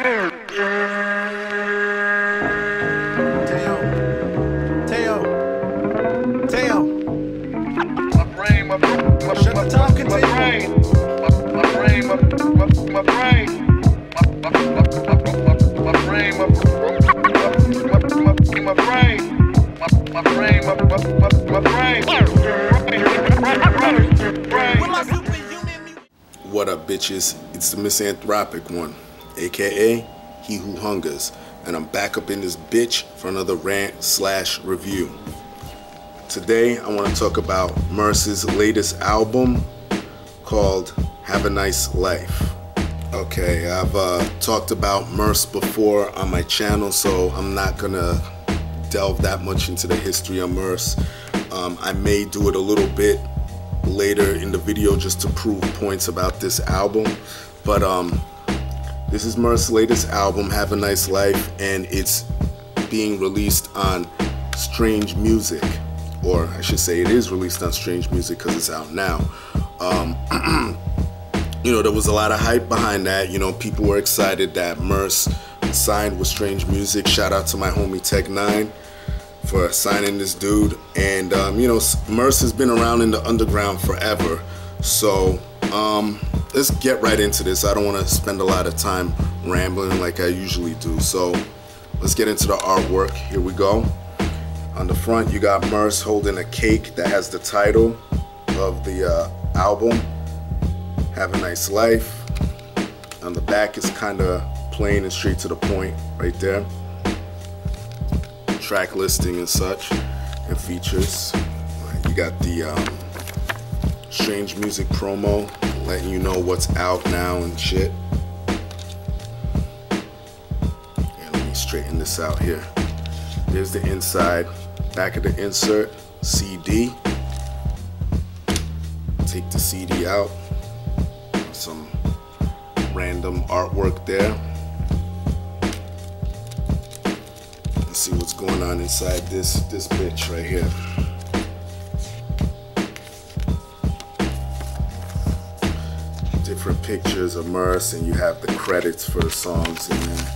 What up, bitches? It's the misanthropic one, aka He Who Hungers, and I'm back up in this bitch for another rant/review. Today I want to talk about MURS's latest album called Have a Nice Life. Okay, I've talked about MURS before on my channel, so I'm not gonna delve that much into the history of MURS. I may do it a little bit later in the video just to prove points about this album, but this is MURS's latest album, Have a Nice Life, and it's being released on Strange Music, or I should say it is released on Strange Music because it's out now. You know, there was a lot of hype behind that. You know, people were excited that MURS signed with Strange Music. Shout out to my homie Tech 9 for signing this dude. And you know, MURS has been around in the underground forever, so let's get right into this. I don't want to spend a lot of time rambling like I usually do, so let's get into the artwork. Here we go. On the front you got MURS holding a cake that has the title of the album, Have a Nice Life. On the back is kind of plain and straight to the point right there. Track listing and such, and features. You got the Strange Music promo letting you know what's out now and shit. Yeah, let me straighten this out here. There's the inside. Back of the insert, CD. Take the CD out. Some random artwork there. Let's see what's going on inside this bitch right here. Different pictures of MURS, and you have the credits for the songs in there.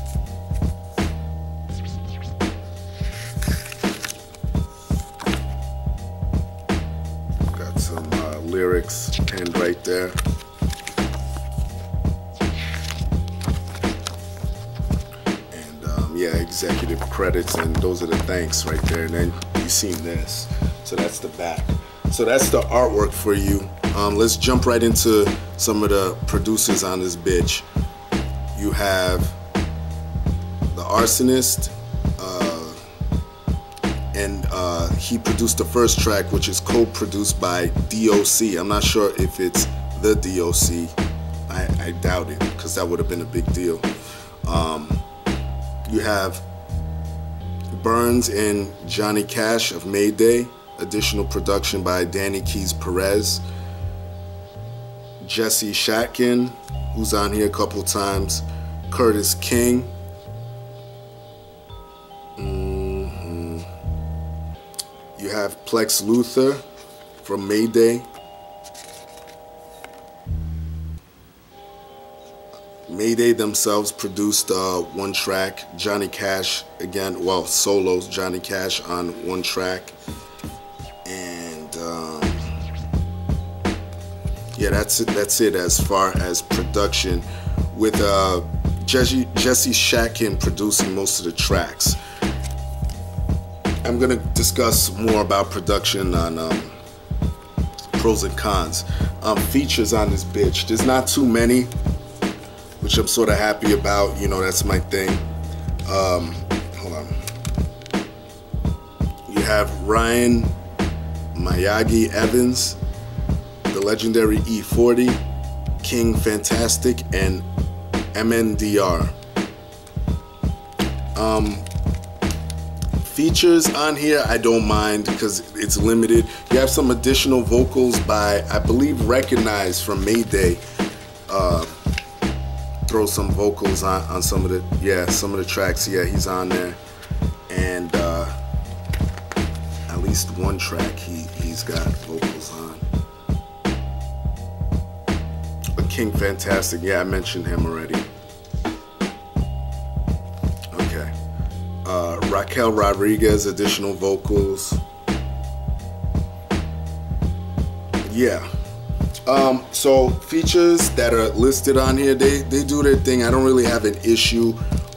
Got some lyrics penned right there. Yeah, executive credits, and those are the thanks right there. And then you've seen this, so that's the back. So that's the artwork for you. Let's jump right into some of the producers on this bitch. You have the Arsonist, and he produced the first track, which is co-produced by DOC. I'm not sure if it's the DOC. I doubt it, because that would have been a big deal. You have Burns and Johnny Cash of Mayday. Additional production by Danny Keys Perez. Jesse Shatkin, who's on here a couple times. Curtis King. You have Plex Luthor from Mayday. Mayday themselves produced one track. Johnny Cash again, well, solos, Johnny Cash on one track. And yeah, that's it as far as production, with Jesse Shatkin producing most of the tracks. I'm gonna discuss more about production on pros and cons. Features on this bitch, there's not too many, which I'm sort of happy about. You know, that's my thing. Hold on. You have Ryan Miyagi Evans, the legendary E40, King Fantastic, and MNDR. Features on here, I don't mind because it's limited. You have some additional vocals by, I believe, Recognize from Mayday. Throw some vocals on some of the, yeah, some of the tracks. Yeah, he's on there, and at least one track he's got vocals on. But King Fantastic, yeah, I mentioned him already. Raquel Rodriguez, additional vocals. Yeah. So features that are listed on here, they do their thing. I don't really have an issue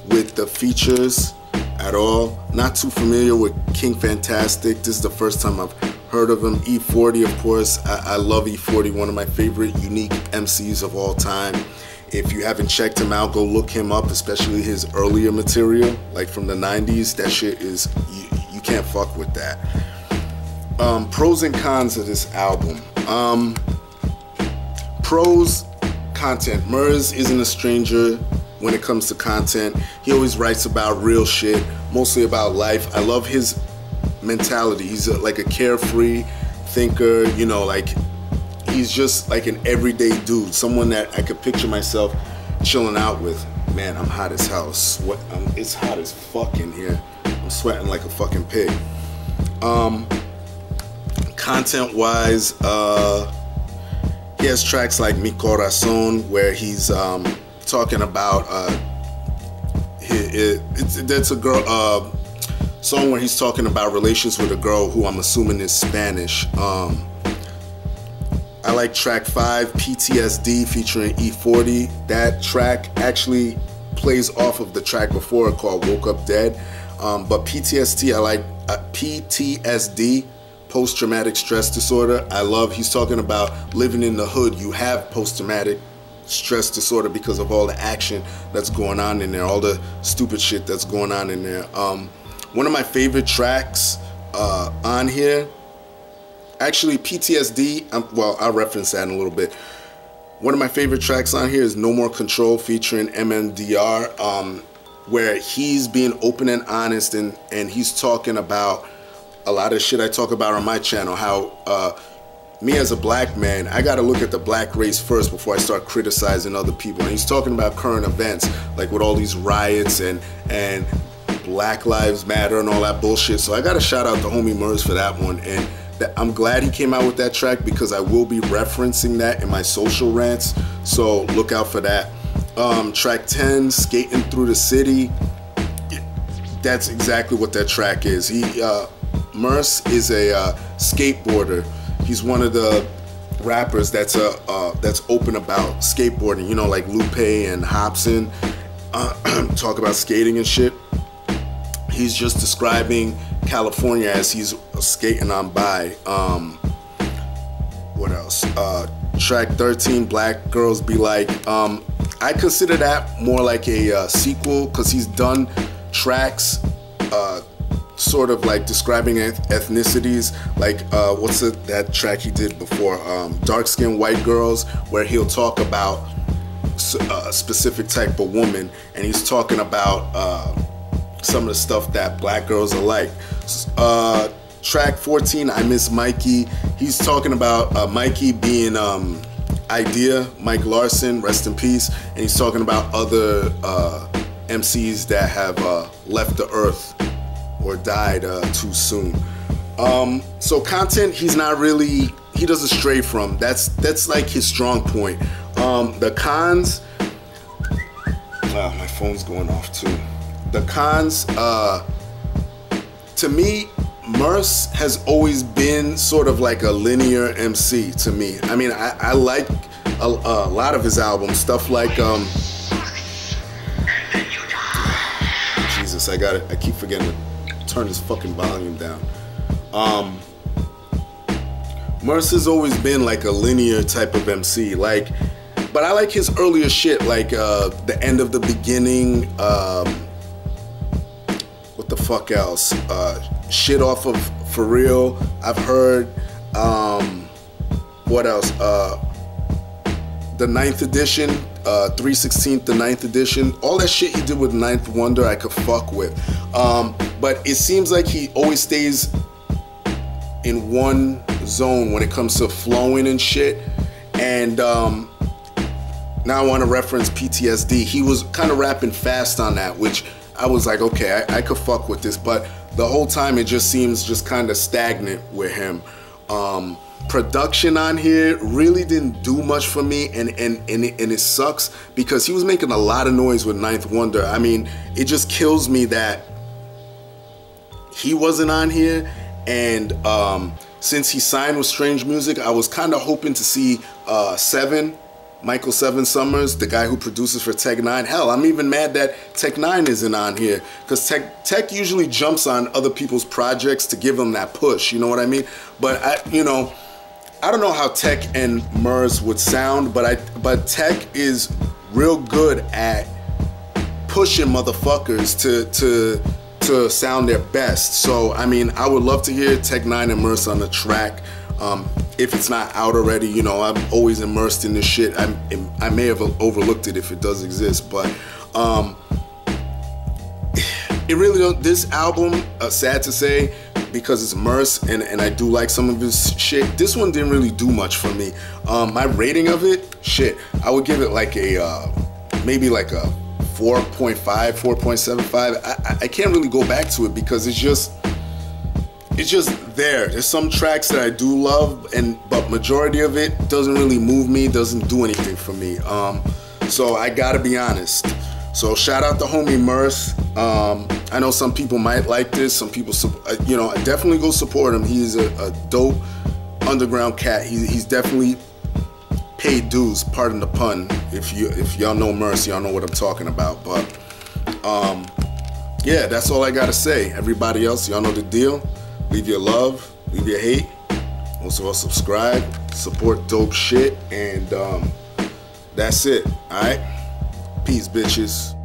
with the features at all. Not too familiar with King Fantastic. This is the first time I've heard of him. E40, of course. I love E40, one of my favorite unique MCs of all time. If you haven't checked him out, go look him up, especially his earlier material, like from the 90s. That shit is, you can't fuck with that. Pros and cons of this album. Pros, content. MURS isn't a stranger when it comes to content. He always writes about real shit, mostly about life. I love his mentality. He's like a carefree thinker, you know, like he's just like an everyday dude, someone that I could picture myself chilling out with. Man, I'm hot as hell. It's hot as fuck in here. I'm sweating like a fucking pig. Content wise, he has tracks like Mi Corazon, where he's talking about that's a girl song where he's talking about relations with a girl who I'm assuming is Spanish. I like track 5, PTSD, featuring E40. That track actually plays off of the track before it called Woke Up Dead. But PTSD, I like PTSD, post-traumatic stress disorder. I love, he's talking about living in the hood. You have post-traumatic stress disorder because of all the action that's going on in there, all the stupid shit that's going on in there. One of my favorite tracks on here, actually PTSD, well, I'll reference that in a little bit. One of my favorite tracks on here is No More Control featuring MMDR, where he's being open and honest, and he's talking about a lot of shit I talk about on my channel, how me as a black man, I gotta look at the black race first before I start criticizing other people. And he's talking about current events, like with all these riots and Black Lives Matter and all that bullshit. So I gotta shout out to homie MURS for that one, and I'm glad he came out with that track because I will be referencing that in my social rants, so look out for that. Track 10, Skating Through the City, that's exactly what that track is. MURS is a skateboarder. He's one of the rappers that's open about skateboarding, you know, like Lupe and Hobson talk about skating and shit. He's just describing California as he's skating on by. What else? Track 13, Black Girls Be Like. I consider that more like a sequel, because he's done tracks sort of like describing ethnicities, like what's that track he did before, dark-skinned white girls, where he'll talk about a specific type of woman, and he's talking about some of the stuff that black girls are like. Track 14, I Miss Mikey. He's talking about Mikey being Idea, Mike Larson, rest in peace, and he's talking about other MCs that have left the earth or died too soon. So content, he's not really, he doesn't stray from. That's like his strong point. The cons, my phone's going off too. The cons, to me, MURS has always been sort of like a linear MC to me. I mean, I like a lot of his albums, stuff like, Jesus, I keep forgetting to turn this fucking volume down. MURS has always been like a linear type of MC, like, but I like his earlier shit, like The End of the Beginning, what the fuck else? Shit off of For Real, I've heard. What else? The 9th edition, 3/16, the 9th edition, all that shit he did with Ninth Wonder I could fuck with. But it seems like he always stays in one zone when it comes to flowing and shit. And now I want to reference PTSD. He was kind of rapping fast on that, which I was like, okay, I could fuck with this, but the whole time it just seems just kind of stagnant with him. Production on here really didn't do much for me, and it sucks because he was making a lot of noise with Ninth Wonder. I mean, it just kills me that he wasn't on here, and since he signed with Strange Music, I was kind of hoping to see Michael Seven Summers, the guy who produces for Tech Nine. Hell, I'm even mad that Tech Nine isn't on here, because Tech usually jumps on other people's projects to give them that push, you know what I mean? But I don't know how Tech and MURS would sound, but Tech is real good at pushing motherfuckers to sound their best. So I mean, I would love to hear Tech Nine and MURS on the track. If it's not out already, you know, I'm always immersed in this shit. I may have overlooked it if it does exist, but it really don't. This album, sad to say, because it's MURS and I do like some of his shit, this one didn't really do much for me. My rating of it, shit, I would give it like a maybe like a 4.5, 4.75. I can't really go back to it because it's just there. There's some tracks that I do love, but majority of it doesn't really move me, doesn't do anything for me. So I gotta be honest. So shout out to homie MURS. I know some people might like this. Some people, you know, definitely go support him. He's a dope underground cat. He's definitely paid dues. Pardon the pun. If y'all know MURS, y'all know what I'm talking about. But yeah, that's all I gotta say. Everybody else, y'all know the deal. Leave your love, leave your hate. Also subscribe, support dope shit, and that's it. All right. Peace, bitches.